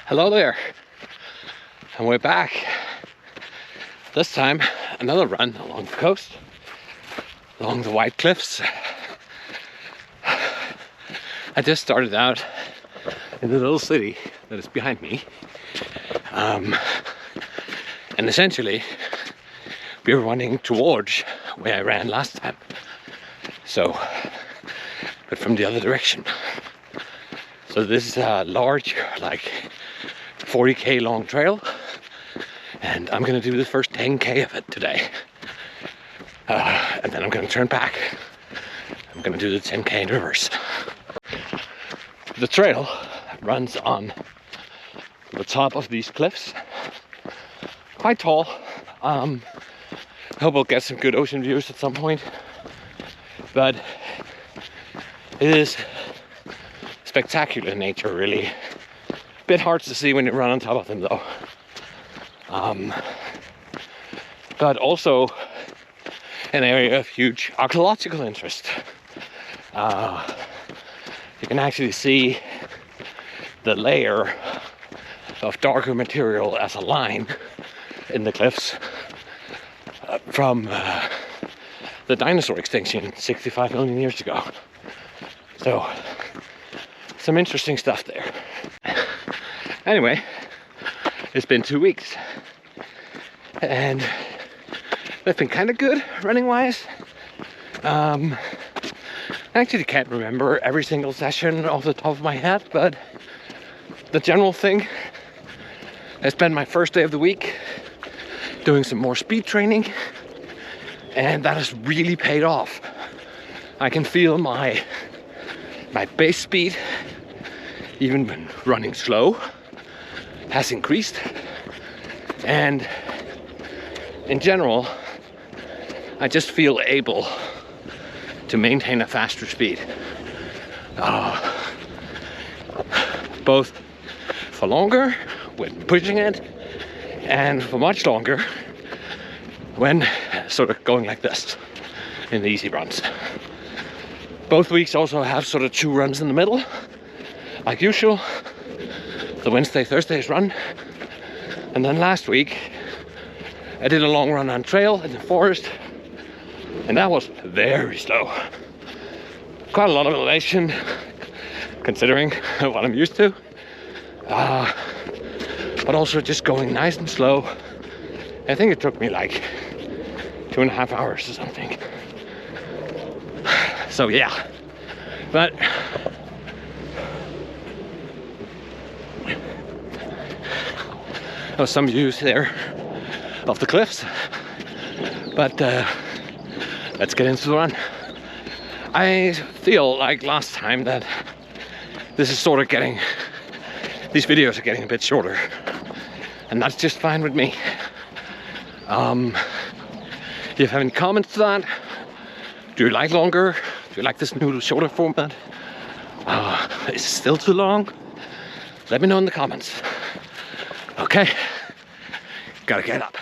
Hello there, and we're back. This time, another run along the coast, along the white cliffs. I just started out in the little city that is behind me, and essentially we're running towards where I ran last time, but from the other direction. So this is a large, like 40k long trail, and I'm gonna do the first 10k of it today, and then I'm gonna turn back. I'm gonna do the 10k in reverse. The trail runs on the top of these cliffs, quite tall. I hope we'll get some good ocean views at some point, but it is spectacular in nature, really. A bit hard to see when you run on top of them though. But also an area of huge archaeological interest. You can actually see the layer of darker material as a line in the cliffs from the dinosaur extinction 65 million years ago. So some interesting stuff there. Anyway, it's been 2 weeks and they've been kind of good running wise. I actually can't remember every single session off the top of my head, but the general thing has been my first day of the week doing some more speed training, and that has really paid off. I can feel my base speed, even when running slow, has increased, and in general I just feel able to maintain a faster speed, both for longer when pushing it and for much longer when sort of going like this in the easy runs. Both weeks also have sort of 2 runs in the middle, like usual. The Wednesday, Thursday's run. And then last week, I did a long run on trail in the forest, and that was very slow. Quite a lot of elevation, considering what I'm used to. But also just going nice and slow. I think it took me like 2.5 hours or something. So yeah, but there's some views there of the cliffs, but let's get into the run. I feel like last time that this is sort of these videos are getting a bit shorter, and that's just fine with me. If you have any comments to that, do you like longer? Do you like this new shorter format? Is it still too long? Let me know in the comments. Okay, gotta get up.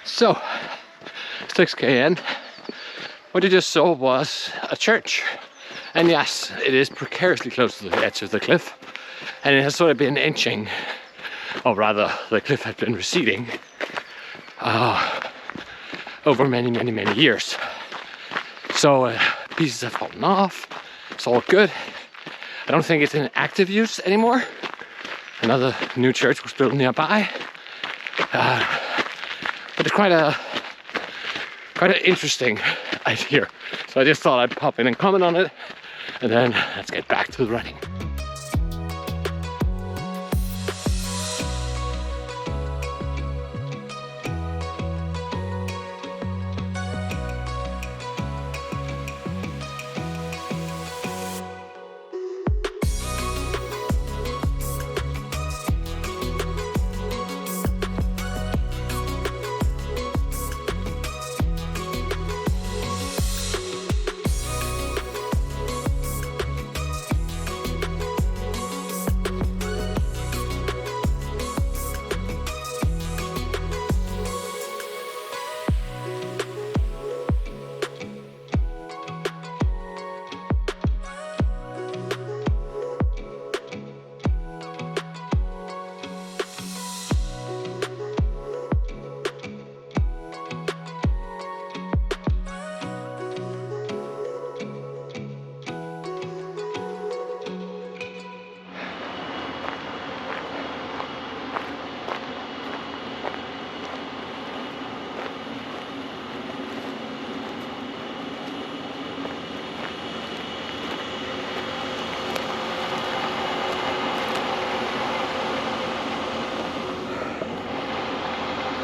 So, 6 km. What you just saw was a church. And yes, it is precariously close to the edge of the cliff. And it has sort of been inching, or rather, the cliff has been receding over many years. So pieces have fallen off. It's all good. I don't think it's in active use anymore. Another new church was built nearby. But it's quite an interesting idea. So I just thought I'd pop in and comment on it, and then let's get back to the running.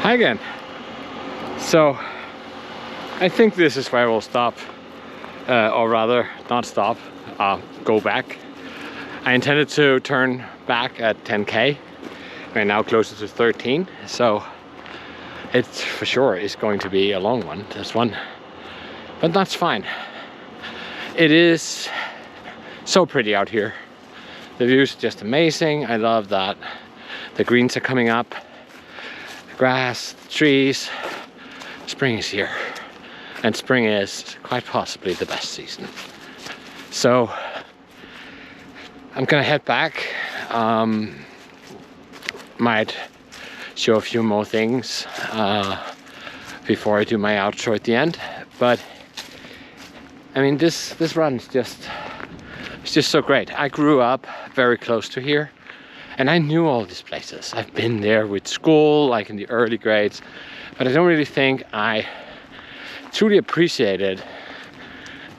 Hi again. So I think this is where we'll stop, or rather not stop, go back. I intended to turn back at 10k. We're now closer to 13, so it for sure is going to be a long one, this one, but that's fine. It is so pretty out here. The view's just amazing. I love that the greens are coming up. Grass, trees. Spring is here, and spring is quite possibly the best season. So I'm gonna head back. Might show a few more things before I do my outro at the end. But I mean, this run is just so great. I grew up very close to here. And I knew all these places. I've been there with school, like in the early grades, but I don't really think I truly appreciated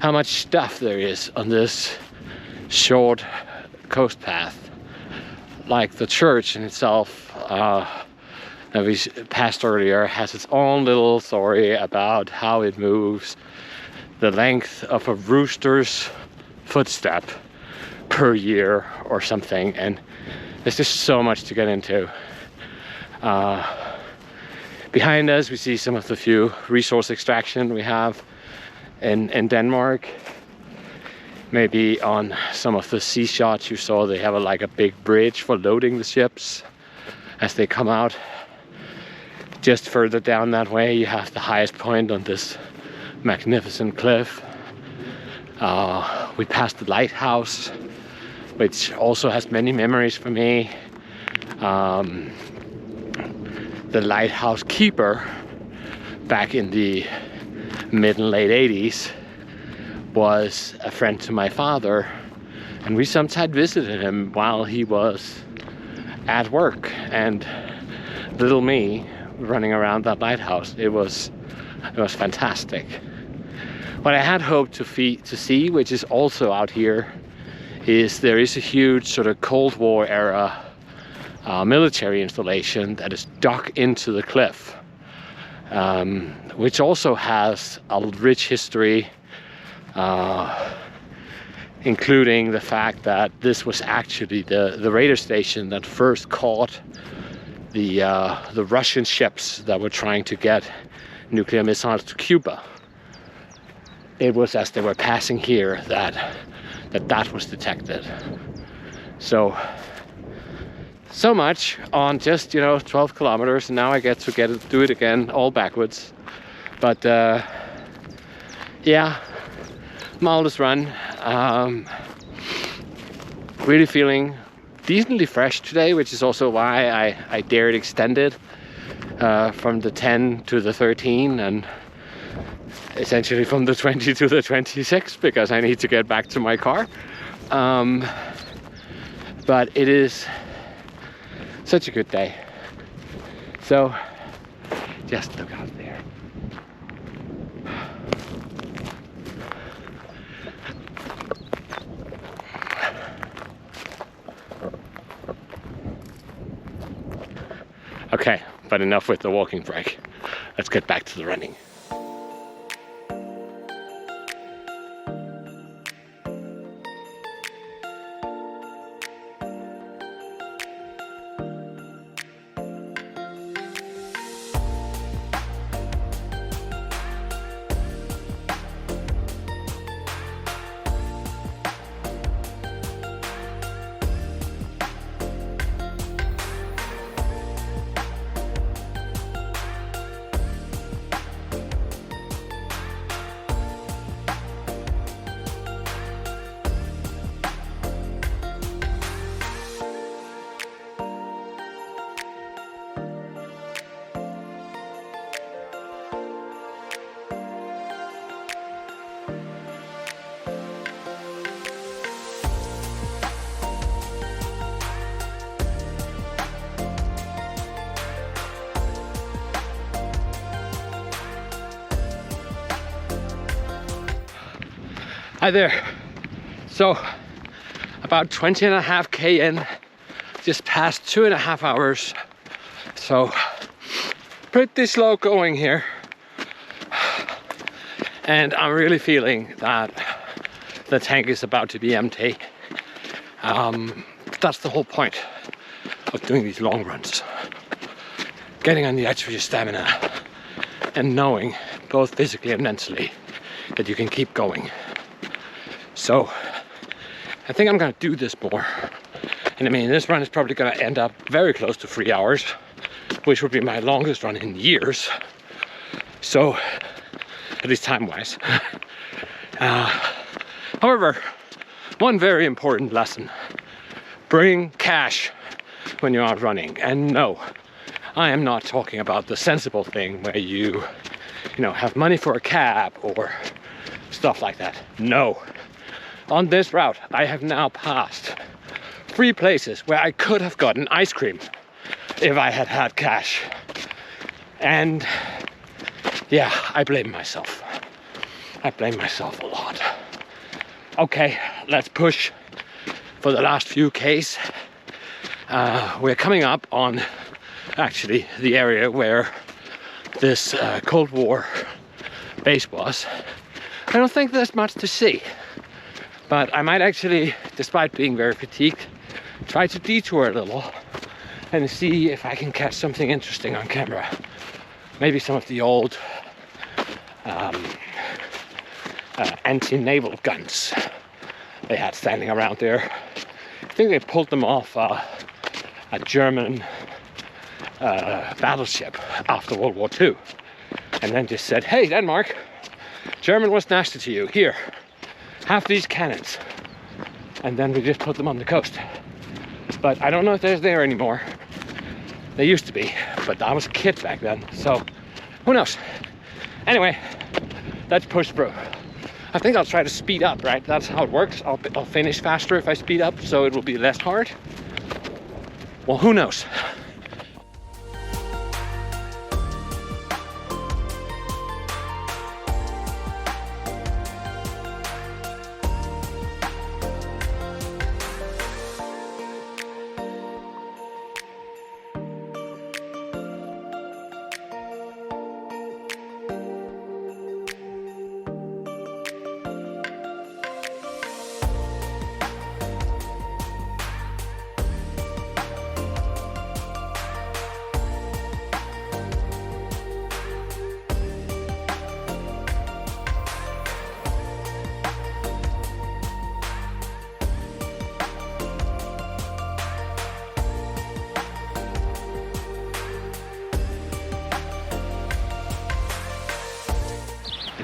how much stuff there is on this short coast path. Like the church in itself, that we passed earlier, has its own little story about how it moves the length of a rooster's footstep per year or something, and there's just so much to get into. Behind us, we see some of the few resource extraction we have in Denmark. Maybe on some of the sea shots you saw, they have like a big bridge for loading the ships as they come out. Just further down that way, you have the highest point on this magnificent cliff. We passed the lighthouse, which also has many memories for me. The lighthouse keeper back in the mid and late 80s was a friend to my father, and we sometimes visited him while he was at work, and little me running around that lighthouse, it was fantastic. What I had hoped to see, which is also out here, is there is a huge sort of Cold War era military installation that is dug into the cliff, which also has a rich history, including the fact that this was actually the radar station that first caught the Russian ships that were trying to get nuclear missiles to Cuba. It was as they were passing here that was detected. So so much on just 12 kilometers, and now I get to do it again all backwards. But yeah, marvelous run. Really feeling decently fresh today, which is also why I dared extend it from the 10 to the 13 and essentially from the 20 to the 26, because I need to get back to my car. But it is such a good day. So just look out there. Okay, but enough with the walking break. Let's get back to the running. Hi there. So about 20.5 k in, just past 2.5 hours. So pretty slow going here. And I'm really feeling that the tank is about to be empty. That's the whole point of doing these long runs. Getting on the edge of your stamina and knowing, both physically and mentally, that you can keep going. So I think I'm gonna do this more. And I mean, this run is probably gonna end up very close to 3 hours, which would be my longest run in years. So, at least time-wise. However, one very important lesson: bring cash when you're out running. And no, I am not talking about the sensible thing where you have money for a cab or stuff like that. No. On this route, I have now passed 3 places where I could have gotten ice cream if I had had cash. And yeah, I blame myself. I blame myself a lot. Okay, let's push for the last few Ks. We're coming up on actually the area where this Cold War base was. I don't think there's much to see. But I might actually, despite being very fatigued, try to detour a little and see if I can catch something interesting on camera. Maybe some of the old anti-naval guns they had standing around there. I think they pulled them off a German battleship after World War II. And then just said, hey, Denmark, German was nasty to you. Here, have these cannons. And then we just put them on the coast. But I don't know if they're there anymore. They used to be, but I was a kid back then, so who knows? Anyway, let's push through. I think I'll try to speed up, right? That's how it works. I'll finish faster if I speed up, so it will be less hard. Well, who knows?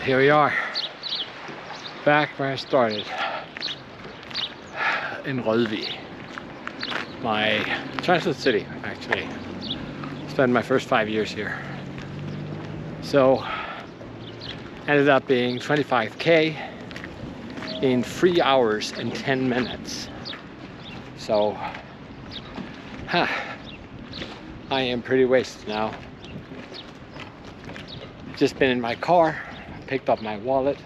Here we are, back where I started, in Rødvig, my transit city, actually. Spent my first 5 years here. So, ended up being 25k in 3 hours and 10 minutes. So, I am pretty wasted now. Just been in my car, picked up my wallet.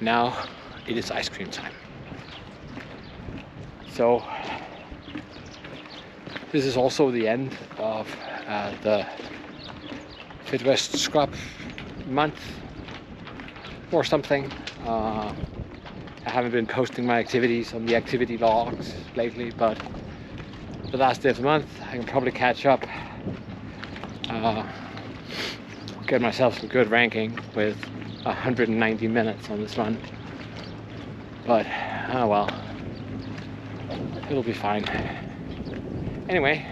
Now it is ice cream time. So this is also the end of the Fitnorth Scrub month or something. I haven't been posting my activities on the activity logs lately, but the last day of the month I can probably catch up, get myself some good ranking with 190 minutes on this one. But oh well, it'll be fine. Anyway,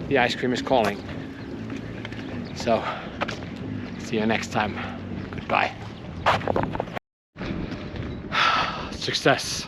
the ice cream is calling, so see you next time. Goodbye. Success.